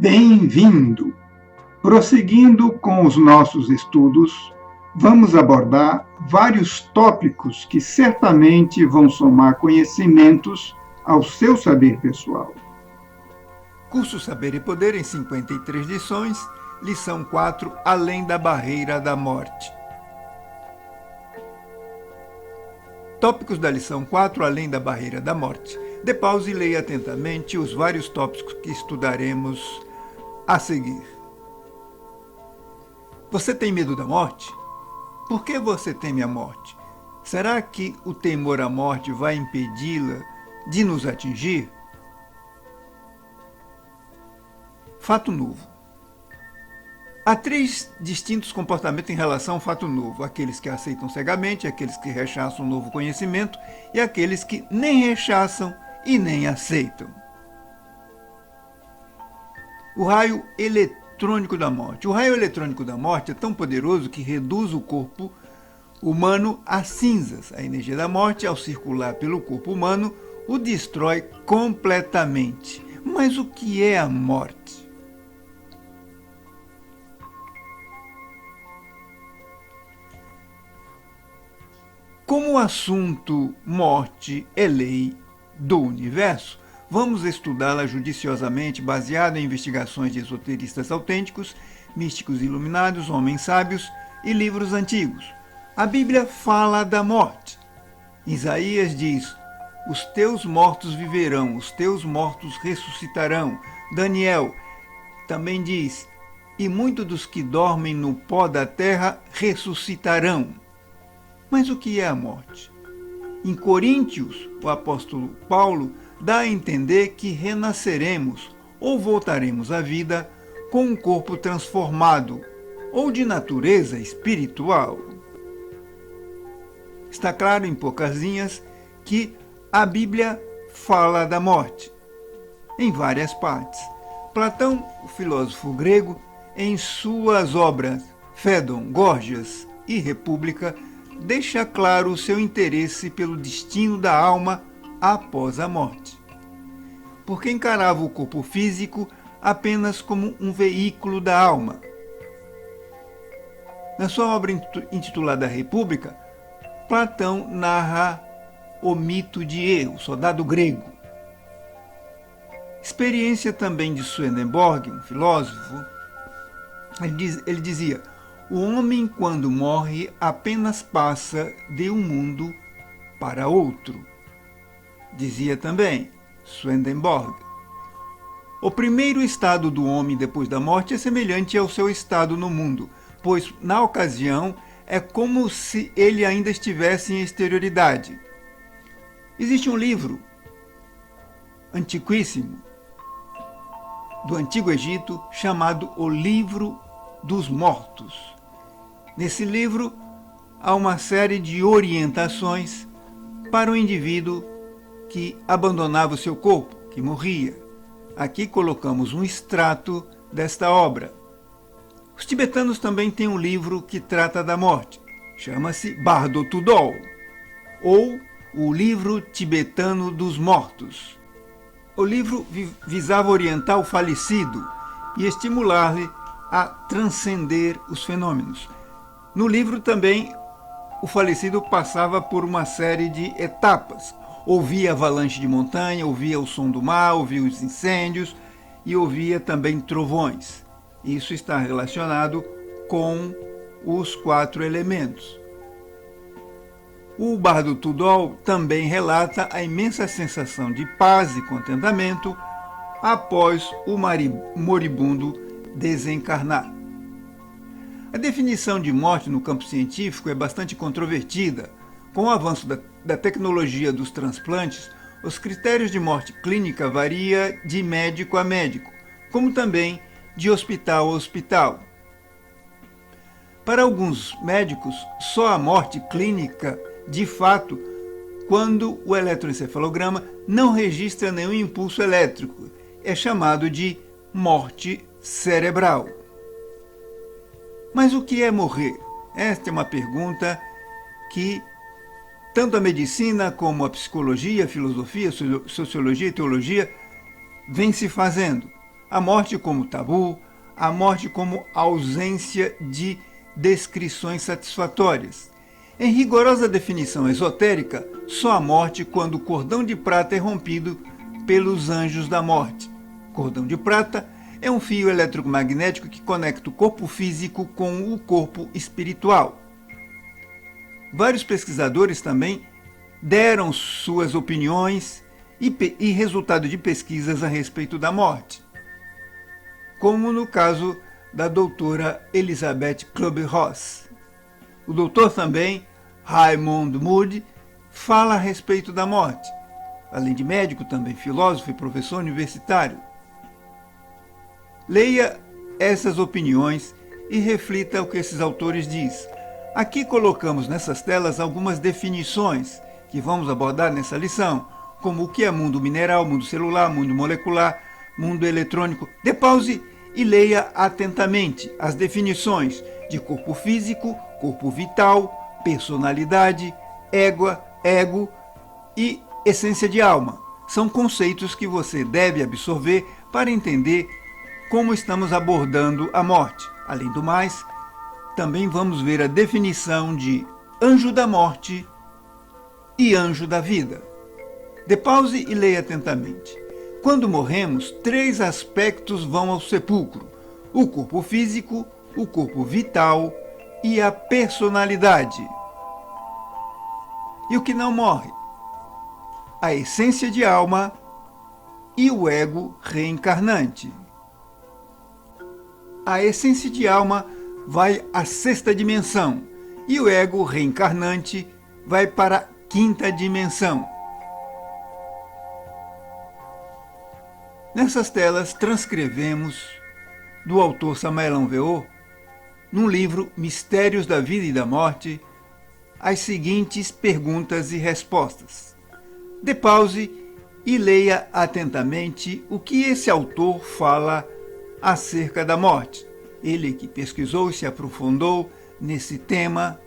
Bem-vindo! Prosseguindo com os nossos estudos, vamos abordar vários tópicos que certamente vão somar conhecimentos ao seu saber pessoal. Curso Saber e Poder em 53 lições, lição 4, Além da Barreira da Morte. Tópicos da lição 4, Além da Barreira da Morte. Dê pausa e leia atentamente os vários tópicos que estudaremos a seguir. Você tem medo da morte? Por que você teme a morte? Será que o temor à morte vai impedi-la de nos atingir? Fato novo. Há 3 distintos comportamentos em relação ao fato novo: aqueles que aceitam cegamente, aqueles que rechaçam o novo conhecimento e aqueles que nem rechaçam e nem aceitam. O raio eletrônico da morte. O raio eletrônico da morte é tão poderoso que reduz o corpo humano a cinzas. A energia da morte, ao circular pelo corpo humano, o destrói completamente. Mas o que é a morte? Como o assunto morte é lei do universo, vamos estudá-la judiciosamente, baseado em investigações de esoteristas autênticos, místicos iluminados, homens sábios e livros antigos. A Bíblia fala da morte. Isaías diz: os teus mortos viverão, os teus mortos ressuscitarão. Daniel também diz: e muitos dos que dormem no pó da terra ressuscitarão. Mas o que é a morte? Em Coríntios, o apóstolo Paulo dá a entender que renasceremos ou voltaremos à vida com um corpo transformado ou de natureza espiritual. Está claro em poucas linhas que a Bíblia fala da morte em várias partes. Platão, o filósofo grego, em suas obras Fédon, Górgias e República, deixa claro o seu interesse pelo destino da alma após a morte, porque encarava o corpo físico apenas como um veículo da alma. Na sua obra intitulada República, Platão narra o mito de E, o soldado grego. Experiência também de Swedenborg, um filósofo, ele dizia: o homem, quando morre, apenas passa de um mundo para outro. Dizia também Swedenborg. O primeiro estado do homem depois da morte é semelhante ao seu estado no mundo, pois, na ocasião, é como se ele ainda estivesse em exterioridade. Existe um livro antiquíssimo do Antigo Egito chamado O Livro dos Mortos. Nesse livro, há uma série de orientações para o indivíduo que abandonava o seu corpo, que morria. Aqui colocamos um extrato desta obra. Os tibetanos também têm um livro que trata da morte. Chama-se Bardo Tudol, ou o Livro Tibetano dos Mortos. O livro visava orientar o falecido e estimular-lhe a transcender os fenômenos. No livro também, o falecido passava por uma série de etapas. Ouvia avalanche de montanha, ouvia o som do mar, ouvia os incêndios e ouvia também trovões. Isso está relacionado com os 4 elementos. O Bardo Tudol também relata a imensa sensação de paz e contentamento após o moribundo desencarnar. A definição de morte no campo científico é bastante controvertida. Com o avanço da tecnologia dos transplantes, os critérios de morte clínica variam de médico a médico, como também de hospital a hospital. Para alguns médicos, só a morte clínica, de fato, quando o eletroencefalograma não registra nenhum impulso elétrico, é chamado de morte cerebral. Mas o que é morrer? Esta é uma pergunta que tanto a medicina como a psicologia, a filosofia, a sociologia e a teologia vêm se fazendo. a morte como tabu, a morte como ausência de descrições satisfatórias. Em rigorosa definição esotérica, só a morte quando o cordão de prata é rompido pelos anjos da morte. Cordão de prata é um fio eletromagnético que conecta o corpo físico com o corpo espiritual. Vários pesquisadores também deram suas opiniões e resultado de pesquisas a respeito da morte, como no caso da doutora Elizabeth Kübler-Ross. O doutor também, Raymond Moody, fala a respeito da morte, além de médico, também filósofo e professor universitário. Leia essas opiniões e reflita o que esses autores dizem. Aqui colocamos nessas telas algumas definições que vamos abordar nessa lição, como o que é mundo mineral, mundo celular, mundo molecular, mundo eletrônico. Dê pause e leia atentamente as definições de corpo físico, corpo vital, personalidade, ego e essência de alma. São conceitos que você deve absorver para entender como estamos abordando a morte. Além do mais, também vamos ver a definição de anjo da morte e anjo da vida. Dê pause e leia atentamente. Quando morremos, 3 aspectos vão ao sepulcro: o corpo físico, o corpo vital e a personalidade. E o que não morre? A essência de alma e o ego reencarnante. A essência de alma vai à 6ª dimensão e o ego reencarnante vai para a 5ª dimensão. Nessas telas transcrevemos, do autor Samael Aun Weor, num livro Mistérios da Vida e da Morte, as seguintes perguntas e respostas. Dê pause e leia atentamente o que esse autor fala acerca da morte. Ele que pesquisou e se aprofundou nesse tema,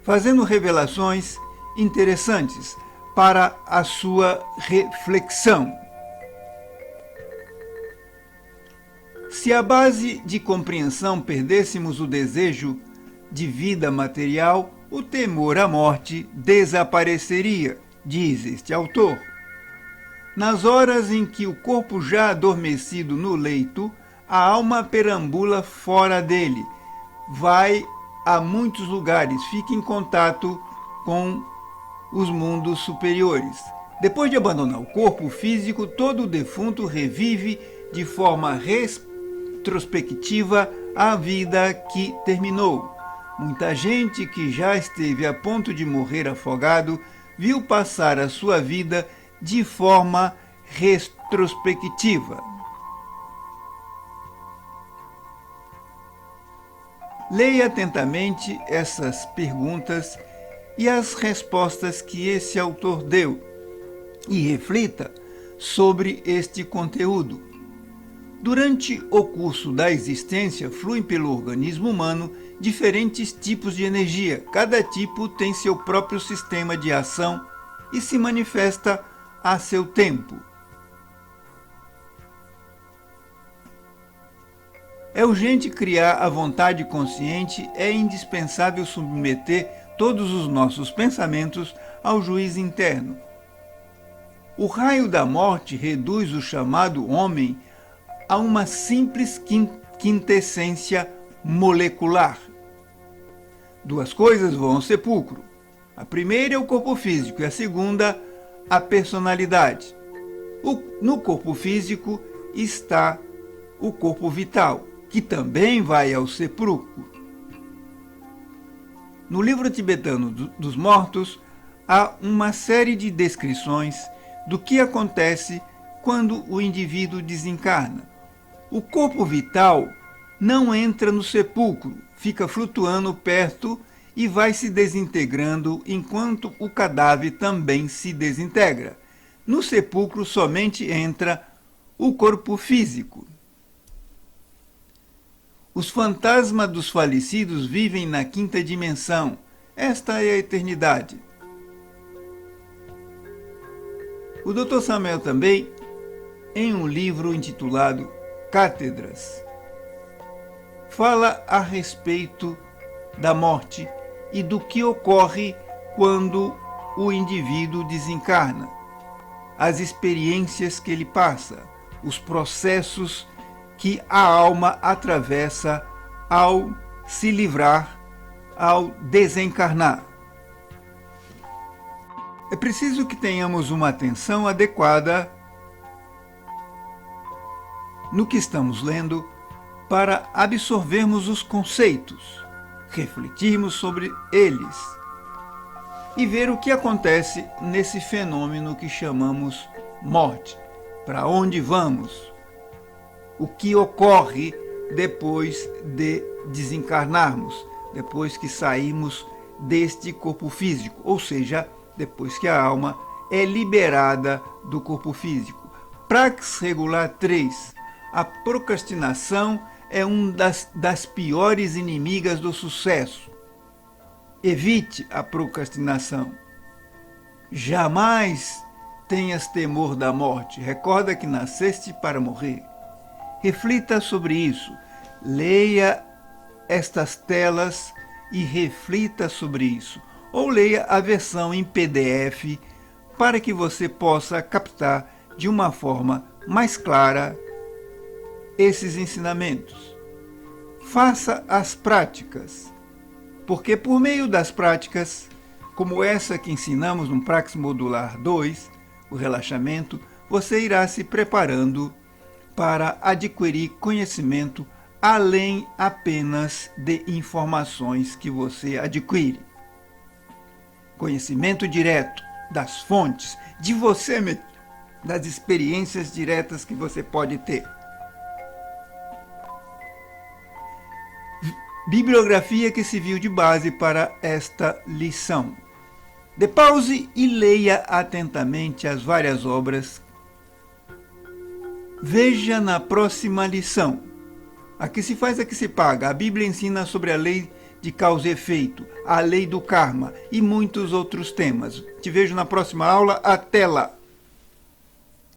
fazendo revelações interessantes para a sua reflexão. Se a base de compreensão perdêssemos o desejo de vida material, o temor à morte desapareceria, diz este autor. Nas horas em que o corpo já adormecido no leito, a alma perambula fora dele, vai a muitos lugares, fica em contato com os mundos superiores. Depois de abandonar o corpo físico, todo o defunto revive de forma retrospectiva a vida que terminou. Muita gente que já esteve a ponto de morrer afogado viu passar a sua vida de forma retrospectiva. Leia atentamente essas perguntas e as respostas que esse autor deu e reflita sobre este conteúdo. Durante o curso da existência, fluem pelo organismo humano diferentes tipos de energia. Cada tipo tem seu próprio sistema de ação e se manifesta a seu tempo. É urgente criar a vontade consciente, é indispensável submeter todos os nossos pensamentos ao juiz interno. O raio da morte reduz o chamado homem a uma simples quintessência molecular. 2 coisas vão ao sepulcro. A primeira é o corpo físico e a segunda, a personalidade. No corpo físico está o corpo vital, que também vai ao sepulcro. No livro tibetano dos mortos, há uma série de descrições do que acontece quando o indivíduo desencarna. O corpo vital não entra no sepulcro, fica flutuando perto e vai se desintegrando enquanto o cadáver também se desintegra. No sepulcro somente entra o corpo físico. Os fantasmas dos falecidos vivem na 5ª dimensão. Esta é a eternidade. O Dr. Samuel também, em um livro intitulado cátedras. Fala a respeito da morte e do que ocorre quando o indivíduo desencarna, as experiências que ele passa, os processos que a alma atravessa ao se livrar, ao desencarnar. É preciso que tenhamos uma atenção adequada no que estamos lendo para absorvermos os conceitos, refletirmos sobre eles e ver o que acontece nesse fenômeno que chamamos morte. Para onde vamos? O que ocorre depois de desencarnarmos, depois que saímos deste corpo físico, ou seja, depois que a alma é liberada do corpo físico. Praxis regular 3. A procrastinação é uma das piores inimigas do sucesso. Evite a procrastinação. Jamais tenhas temor da morte. Recorda que nasceste para morrer. Reflita sobre isso. Leia estas telas e reflita sobre isso. Ou leia a versão em PDF para que você possa captar de uma forma mais clara esses ensinamentos. Faça as práticas, porque por meio das práticas, como essa que ensinamos no Praxis Modular 2, o relaxamento, você irá se preparando para adquirir conhecimento além apenas de informações que você adquire. Conhecimento direto das fontes, de você mesmo, das experiências diretas que você pode ter. Bibliografia que serviu de base para esta lição. Dê pause e leia atentamente as várias obras. Veja na próxima lição. A que se faz, a que se paga. A Bíblia ensina sobre a lei de causa e efeito, a lei do karma e muitos outros temas. Te vejo na próxima aula. Até lá!